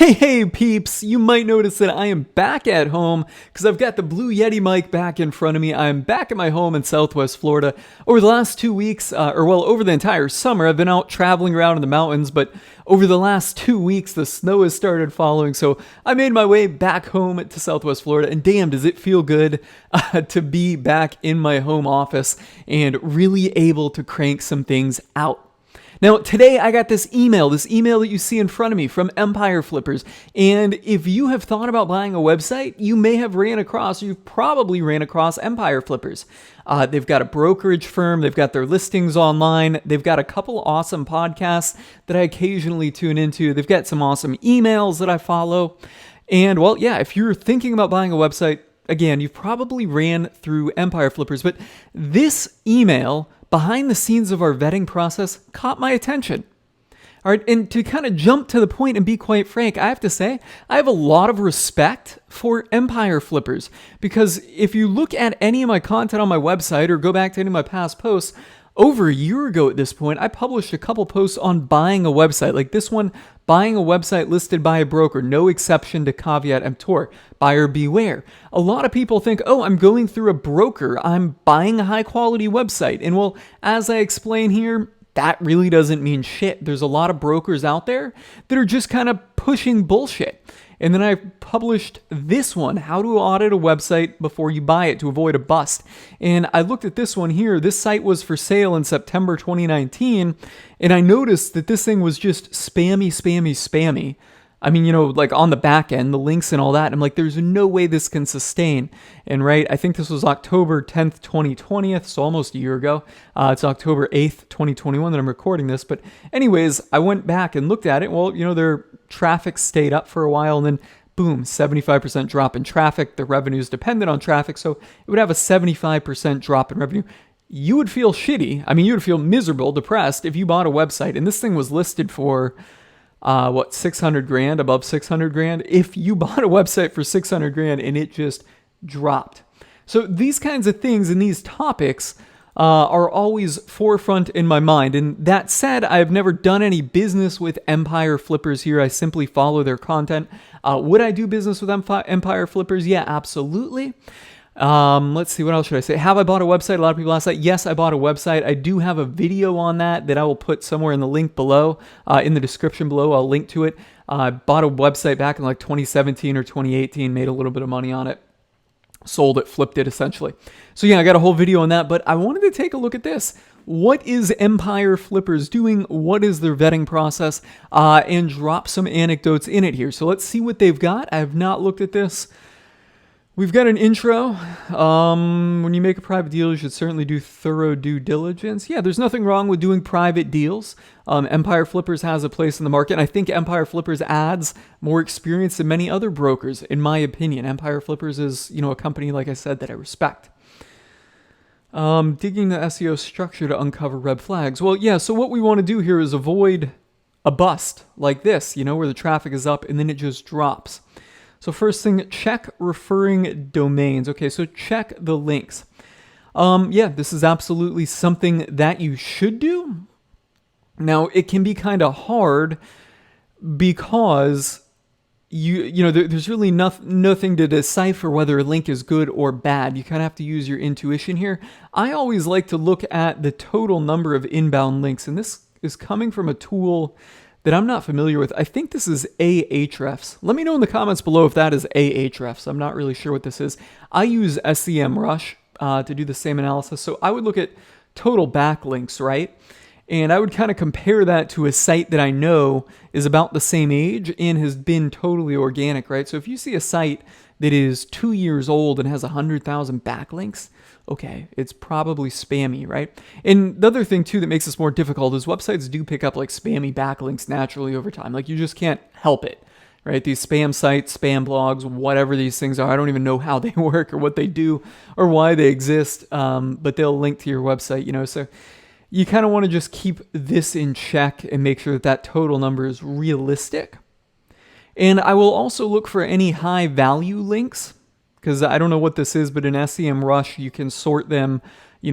Hey peeps, you might notice that I am back at home because I've got the Blue Yeti mic back in front of me. I'm back at my home in Southwest Florida. Over the last 2 weeks, over the entire summer, I've been out traveling around in the mountains, but over the last 2 weeks, the snow has started falling, so I made my way back home to Southwest Florida, and damn, does it feel good to be back in my home office and really able to crank some things out. Now, today I got this email that you see in front of me from Empire Flippers. And if you have thought about buying a website, you've probably ran across Empire Flippers. They've got a brokerage firm. They've got their listings online. They've got a couple awesome podcasts that I occasionally tune into. They've got some awesome emails that I follow. And well, yeah, if you're thinking about buying a website, again, you've probably ran through Empire Flippers. But this email, behind the scenes of our vetting process, caught my attention. All right, and to kind of jump to the point and be quite frank, I have to say, I have a lot of respect for Empire Flippers, because if you look at any of my content on my website or go back to any of my past posts, over a year ago at this point, I published a couple posts on buying a website, like this one, buying a website listed by a broker, no exception to caveat emptor, buyer beware. A lot of people think, oh, I'm going through a broker, I'm buying a high quality website. And well, as I explain here, that really doesn't mean shit. There's a lot of brokers out there that are just kind of pushing bullshit. And then I published this one, how to audit a website before you buy it to avoid a bust. And I looked at this one here. This site was for sale in September 2019. And I noticed that this thing was just spammy. I mean, like on the back end, the links and all that. I'm like, there's no way this can sustain. And right, I think this was October 10th, 2020, so almost a year ago. It's October 8th, 2021 that I'm recording this. But anyways, I went back and looked at it. Well, their traffic stayed up for a while, and then boom, 75% drop in traffic. The revenue is dependent on traffic, so it would have a 75% drop in revenue. You would feel shitty. I mean, you would feel miserable, depressed if you bought a website and this thing was listed for 600 grand, above 600 grand. If you bought a website for 600 grand and it just dropped. So these kinds of things and these topics are always forefront in my mind. And that said, I have never done any business with Empire Flippers here. I simply follow their content. Would I do business with Empire Flippers? Yeah, absolutely. Let's see, what else should I say? Have I bought a website? A lot of people ask that. Yes, I bought a website. I do have a video on that I will put somewhere in the link below, in the description below. I'll link to it. I bought a website back in like 2017 or 2018, made a little bit of money on it, sold it, flipped it essentially. So yeah, I got a whole video on that, but I wanted to take a look at this. What is Empire Flippers doing? What is their vetting process? And drop some anecdotes in it here. So let's see what they've got. I have not looked at this. We've got an intro. When you make a private deal, you should certainly do thorough due diligence. Yeah, there's nothing wrong with doing private deals. Empire Flippers has a place in the market. And I think Empire Flippers adds more experience than many other brokers, in my opinion. Empire Flippers is, a company, like I said, that I respect. Digging the SEO structure to uncover red flags. Well, yeah, so what we want to do here is avoid a bust like this, where the traffic is up and then it just drops. So first thing, check referring domains. Okay, so check the links. Yeah, this is absolutely something that you should do. Now, it can be kind of hard because there's really nothing to decipher whether a link is good or bad. You kind of have to use your intuition here. I always like to look at the total number of inbound links, and this is coming from a tool that I'm not familiar with. I think this is Ahrefs. Let me know in the comments below if that is Ahrefs. I'm not really sure what this is. I use SEMrush to do the same analysis. So I would look at total backlinks, right? And I would kind of compare that to a site that I know is about the same age and has been totally organic, right? So if you see a site that is 2 years old and has 100,000 backlinks, okay, it's probably spammy, right? And the other thing too that makes this more difficult is websites do pick up like spammy backlinks naturally over time. Like you just can't help it, right? These spam sites, spam blogs, whatever these things are, I don't even know how they work or what they do or why they exist, but they'll link to your website, so you kind of want to just keep this in check and make sure that total number is realistic. And I will also look for any high value links, because I don't know what this is, but in SEMrush, you can sort them,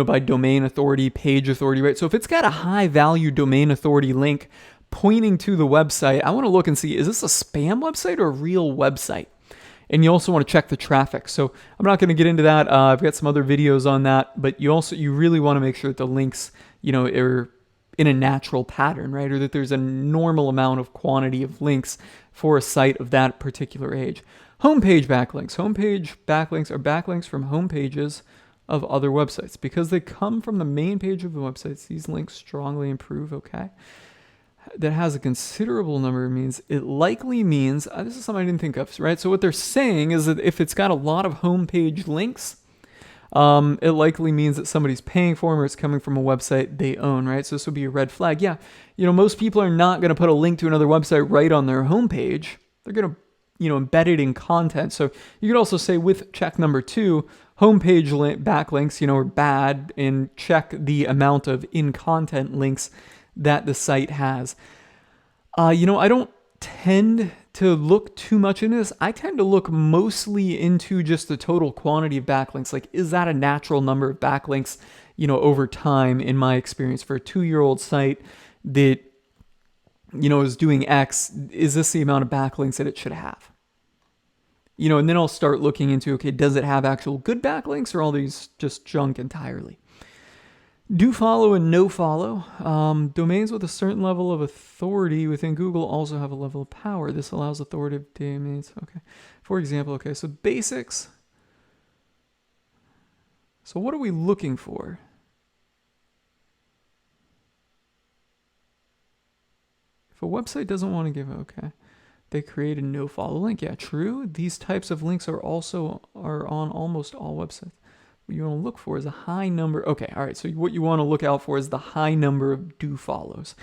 by domain authority, page authority, right? So if it's got a high value domain authority link, pointing to the website, I want to look and see, is this a spam website or a real website? And you also want to check the traffic. So I'm not going to get into that. I've got some other videos on that, but you really want to make sure that the links, are in a natural pattern, right? Or that there's a normal amount of quantity of links for a site of that particular age. Homepage backlinks. Homepage backlinks are backlinks from homepages of other websites. Because they come from the main page of the websites, these links strongly improve, okay? That has a considerable number of means. It likely means, this is something I didn't think of, right? So what they're saying is that if it's got a lot of homepage links, it likely means that somebody's paying for them or it's coming from a website they own, right? So this would be a red flag. Yeah, most people are not going to put a link to another website right on their homepage. They're going to, embed it in content. So you could also say with check number 2, homepage backlinks, are bad, and check the amount of in-content links that the site has. I don't tend to look too much into this. I tend to look mostly into just the total quantity of backlinks. Like, is that a natural number of backlinks, over time, in my experience, for a 2-year-old site that, is doing X, is this the amount of backlinks that it should have? And then I'll start looking into, okay, does it have actual good backlinks or all these just junk entirely? Do follow and no follow. Domains with a certain level of authority within Google also have a level of power. This allows authoritative domains. Okay. For example, okay, so basics. So what are we looking for? If a website doesn't want to give, okay, they create a no follow link. Yeah, true. These types of links are on almost all websites. What you want to look for is a high number. Okay, all right. So what you want to look out for is the high number of do follows.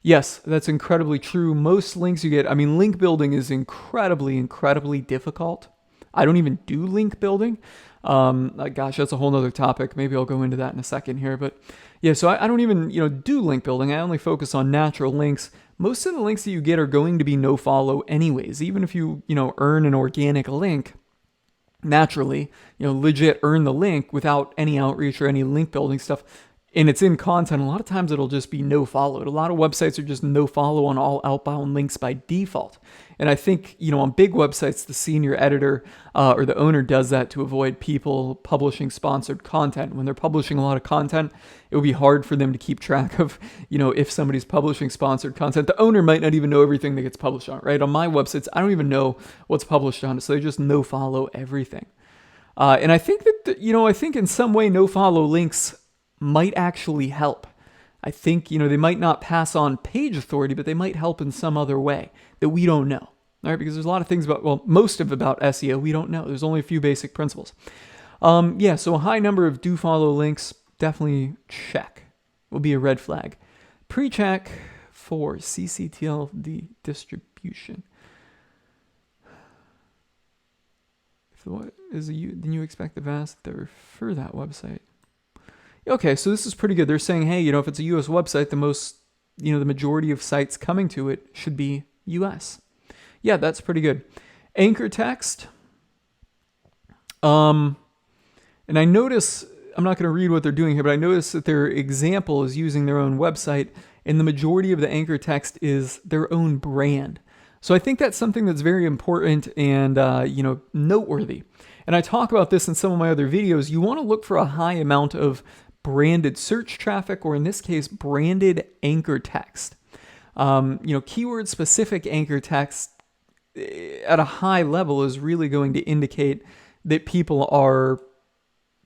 Yes, that's incredibly true. Most links you get, link building is incredibly, incredibly difficult. I don't even do link building. Gosh, that's a whole nother topic. Maybe I'll go into that in a second here. But yeah, so I don't even, do link building. I only focus on natural links. Most of the links that you get are going to be no follow anyways. Even if you, earn an organic link, naturally, legit earn the link without any outreach or any link building stuff, and it's in content, a lot of times it'll just be no followed. A lot of websites are just no follow on all outbound links by default. And I think, on big websites, the senior editor or the owner does that to avoid people publishing sponsored content. When they're publishing a lot of content, it would be hard for them to keep track of, if somebody's publishing sponsored content. The owner might not even know everything that gets published on it, right? On my websites, I don't even know what's published on it, so they just no follow everything. And I think that, I think in some way no follow links might actually help. I think, they might not pass on page authority, but they might help in some other way that we don't know. All right, because there's a lot of things most about SEO we don't know. There's only a few basic principles. So a high number of do follow links, definitely check. Will be a red flag. Pre-check for CCTLD distribution. If what is then you expect the vast that refer that website. Okay, so this is pretty good. They're saying, hey, if it's a U.S. website, the majority of sites coming to it should be U.S. Yeah, that's pretty good. Anchor text. And I notice, I'm not going to read what they're doing here, but I notice that their example is using their own website, and the majority of the anchor text is their own brand. So I think that's something that's very important and, noteworthy. And I talk about this in some of my other videos. You want to look for a high amount of branded search traffic, or in this case, branded anchor text. Keyword specific anchor text at a high level is really going to indicate that people are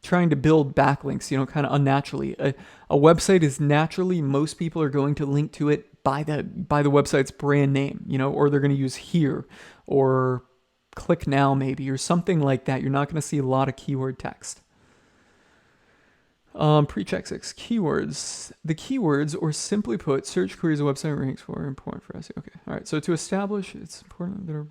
trying to build backlinks, kind of unnaturally. A website is naturally, most people are going to link to it by the website's brand name, or they're going to use here or click now maybe, or something like that. You're not going to see a lot of keyword text. Pre-check 6, keywords. The keywords, or simply put, search queries a website ranks for, are important for SEO. Okay, all right. So to establish, it's important that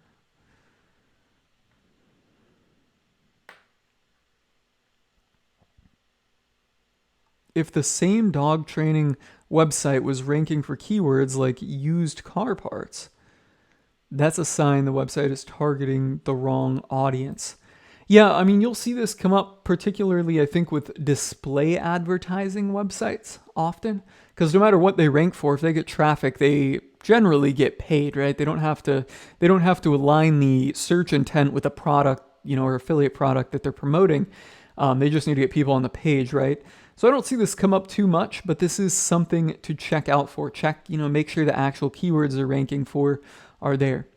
if the same dog training website was ranking for keywords like used car parts, that's a sign the website is targeting the wrong audience. Yeah, you'll see this come up particularly, I think, with display advertising websites often, because no matter what they rank for, if they get traffic, they generally get paid, right? They don't have to align the search intent with a product, or affiliate product that they're promoting. They just need to get people on the page, right? So I don't see this come up too much, but this is something to check out for. Make sure the actual keywords they're ranking for are there.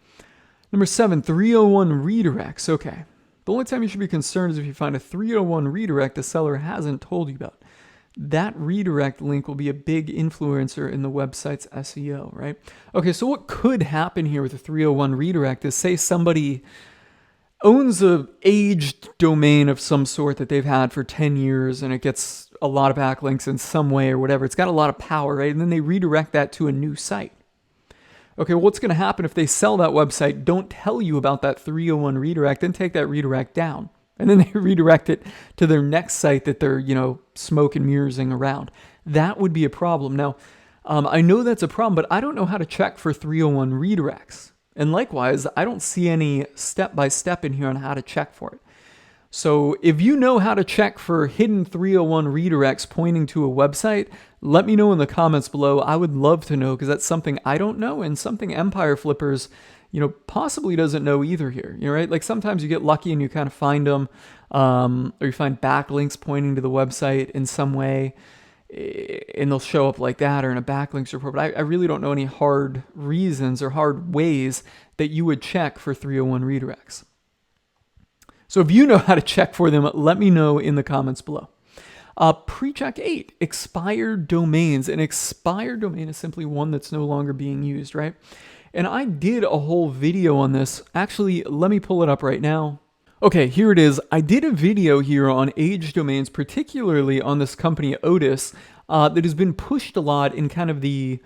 Number 7, 301 redirects. Okay. The only time you should be concerned is if you find a 301 redirect the seller hasn't told you about. That redirect link will be a big influencer in the website's SEO, right? Okay, so what could happen here with a 301 redirect is, say somebody owns a aged domain of some sort that they've had for 10 years and it gets a lot of backlinks in some way or whatever. It's got a lot of power, right? And then they redirect that to a new site. Okay, well, what's going to happen if they sell that website, don't tell you about that 301 redirect, and take that redirect down? And then they redirect it to their next site that they're, smoke and mirrorsing around. That would be a problem. Now, I know that's a problem, but I don't know how to check for 301 redirects. And likewise, I don't see any step-by-step in here on how to check for it. So if you know how to check for hidden 301 redirects pointing to a website, let me know in the comments below. I would love to know, because that's something I don't know and something Empire Flippers, possibly doesn't know either here. Right? Like sometimes you get lucky and you kind of find them, or you find backlinks pointing to the website in some way, and they'll show up like that or in a backlinks report. But I really don't know any hard reasons or hard ways that you would check for 301 redirects. So if you know how to check for them, let me know in the comments below. Pre-check 8, expired domains. An expired domain is simply one that's no longer being used, right? And I did a whole video on this. Actually, let me pull it up right now. Okay, here it is. I did a video here on aged domains, particularly on this company Audit, that has been pushed a lot in kind of the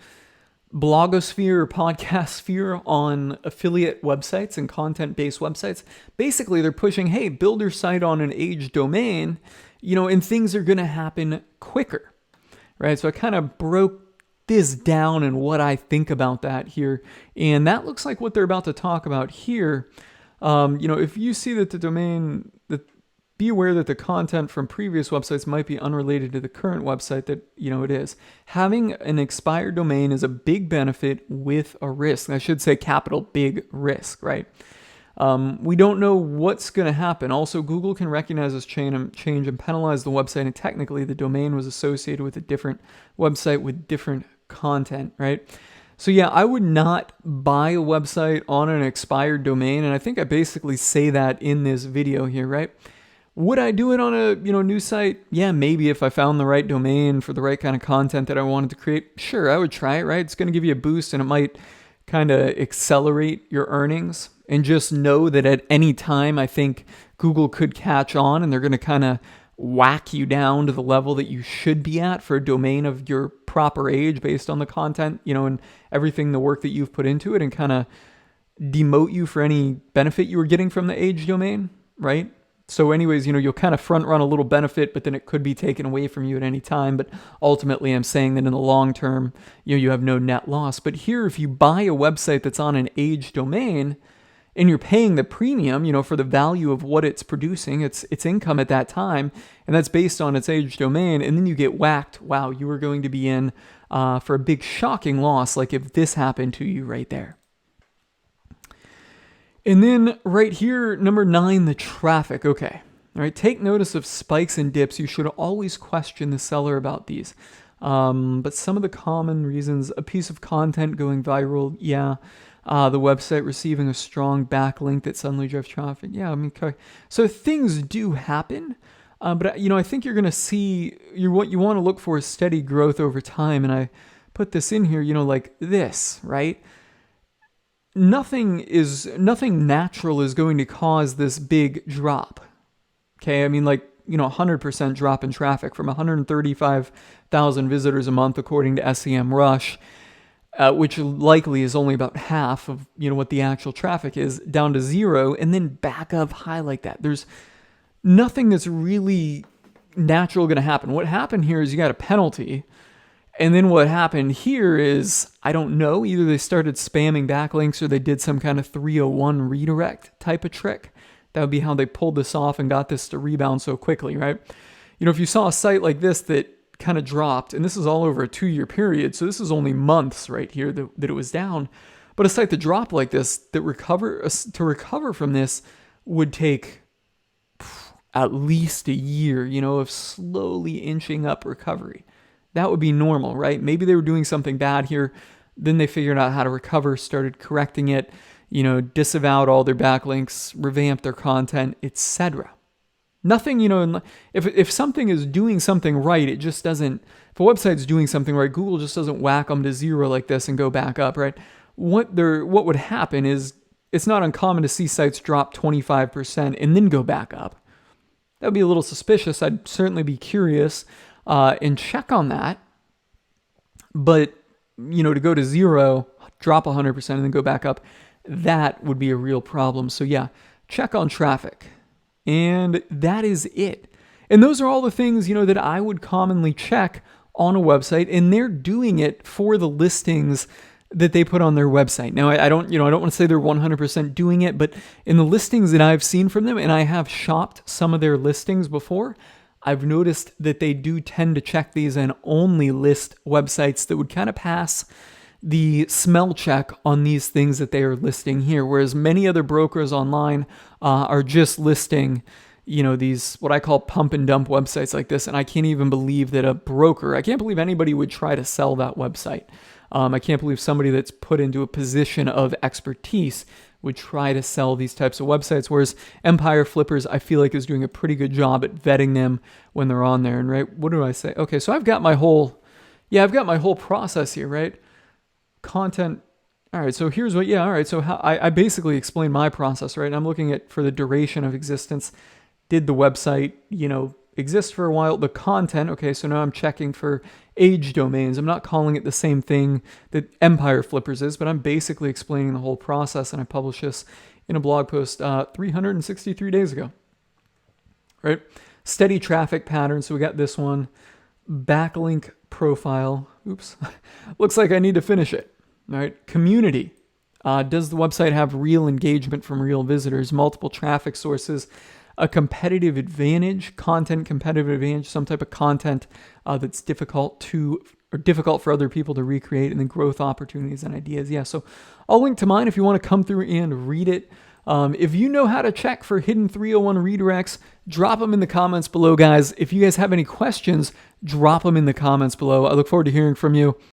blogosphere or podcast sphere on affiliate websites and content-based websites. Basically, they're pushing, hey, build your site on an aged domain, and things are going to happen quicker, right? So I kind of broke this down and what I think about that here. And that looks like what they're about to talk about here. If you see that the domain, be aware that the content from previous websites might be unrelated to the current website that, it is. Having an expired domain is a big benefit with a risk. I should say capital big risk, right? We don't know what's going to happen. Also, Google can recognize this change and penalize the website, and technically the domain was associated with a different website with different content, right? So yeah, I would not buy a website on an expired domain, and I think I basically say that in this video here, right? Would I do it on a new site? Yeah, maybe if I found the right domain for the right kind of content that I wanted to create. Sure, I would try it, right? It's going to give you a boost and it might kind of accelerate your earnings. And just know that at any time, I think Google could catch on and they're going to kind of whack you down to the level that you should be at for a domain of your proper age based on the content, and everything, the work that you've put into it, and kind of demote you for any benefit you were getting from the age domain, right? So anyways, you'll kind of front run a little benefit, but then it could be taken away from you at any time. But ultimately, I'm saying that in the long term, you have no net loss. But here, if you buy a website that's on an age domain and you're paying the premium, for the value of what it's producing, its income at that time, and that's based on its age domain, and then you get whacked, wow, you are going to be in for a big shocking loss, like if this happened to you right there. And then right here, number 9, the traffic. Okay. All right. Take notice of spikes and dips. You should always question the seller about these. But some of the common reasons, a piece of content going viral. Yeah. The website receiving a strong backlink that suddenly drives traffic. Yeah. Okay. So things do happen. But I think you're going to see what you want to look for is steady growth over time. And I put this in here, like this, right? Nothing natural is going to cause this big drop. Okay, 100% drop in traffic from 135,000 visitors a month according to SEMrush, which likely is only about half of what the actual traffic is, down to 0, and then back up high like that. There's nothing that's really natural going to happen. What happened here is you got a penalty. And then what happened here is, I don't know, either they started spamming backlinks or they did some kind of 301 redirect type of trick. That would be how they pulled this off and got this to rebound so quickly, right? If you saw a site like this that kind of dropped, and this is all over a 2-year period, so this is only months right here that it was down. But a site that dropped like this, to recover from this would take at least a year, of slowly inching up recovery. That would be normal, right? Maybe they were doing something bad here, then they figured out how to recover, started correcting it, disavowed all their backlinks, revamped their content, etc. Nothing, if something is doing something right, it just doesn't, if a website's doing something right, Google just doesn't whack them to zero like this and go back up, right? What would happen is, it's not uncommon to see sites drop 25% and then go back up. That would be a little suspicious. I'd certainly be curious and check on that. But, to go to zero, drop 100% and then go back up, that would be a real problem. So yeah, check on traffic. And that is it. And those are all the things, that I would commonly check on a website, and they're doing it for the listings that they put on their website. Now, I don't want to say they're 100% doing it, but in the listings that I've seen from them, and I have shopped some of their listings before, I've noticed that they do tend to check these and only list websites that would kind of pass the smell check on these things that they are listing here, whereas many other brokers online are just listing, these what I call pump and dump websites like this, and I can't even believe that I can't believe anybody would try to sell that website. I can't believe somebody that's put into a position of expertise would try to sell these types of websites, whereas Empire Flippers, I feel like, is doing a pretty good job at vetting them when they're on there. And right, what do I say? Okay, so I've got my whole process here, right? Content. All right, so here's what, all right, so how I basically explained my process, right? And I'm looking at, for the duration of existence, did the website, exist for a while? The content, okay, so now I'm checking for age domains. I'm not calling it the same thing that Empire Flippers is, but I'm basically explaining the whole process, and I published this in a blog post 363 days ago, right? Steady traffic patterns, so we got this one. Backlink profile, oops, looks like I need to finish it. All right, community. Does the website have real engagement from real visitors, multiple traffic sources, a competitive advantage, content competitive advantage, some type of content that's difficult for other people to recreate, and then growth opportunities and ideas. Yeah, so I'll link to mine if you want to come through and read it. If you know how to check for hidden 301 redirects, drop them in the comments below, guys. If you guys have any questions, drop them in the comments below. I look forward to hearing from you.